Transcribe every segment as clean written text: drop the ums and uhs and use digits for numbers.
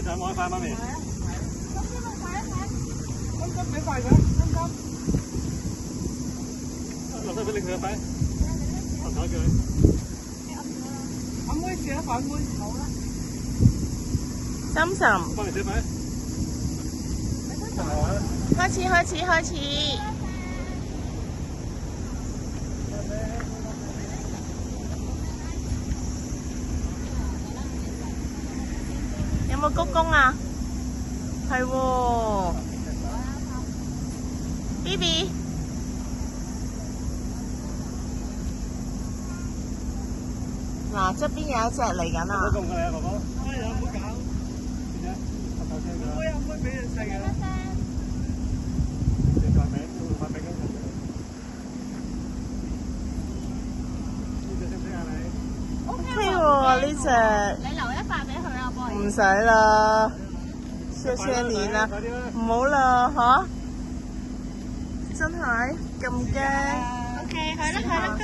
就摸一塊媽咪。金金俾塊佢，金金。落低俾你佢一塊，我睇佢。阿妹試一塊妹，好啦。心心，幫你寫塊。開始。有冇鞠躬啊？係喎 ，BB。嗱，側邊有一隻嚟緊啊！唔好咁㗎你啊，哥哥。哎呀，唔好搞。點解？我頭先㗎。妹啊，妹俾你食啊！你塊餅，塊餅跟住。呢隻識唔識啊你？OK 喎，呢隻。你留一塊俾佢啊，幫唔使啦，謝謝你啦，唔好啦，嚇！真係咁驚。OK，去啦，都。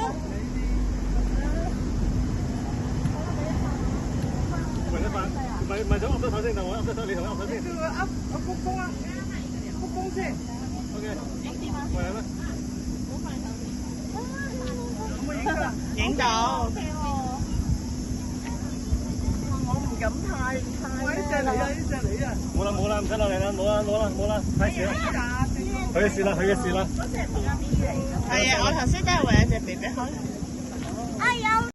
喂，一塊，唔係想噏多手先，但我噏多手，你同我噏手先。叫佢噏鞠躬啊，鞠躬先。OK。喂，係咩？可唔可以影㗎？影到。我唔敢太。喂，呢隻嚟啊！呢隻嚟啊！冇啦，唔使落嚟啦，冇啦，太遲啦。佢嘅事啦。係啊，我頭先都係為咗隻 BB 開。哎呀！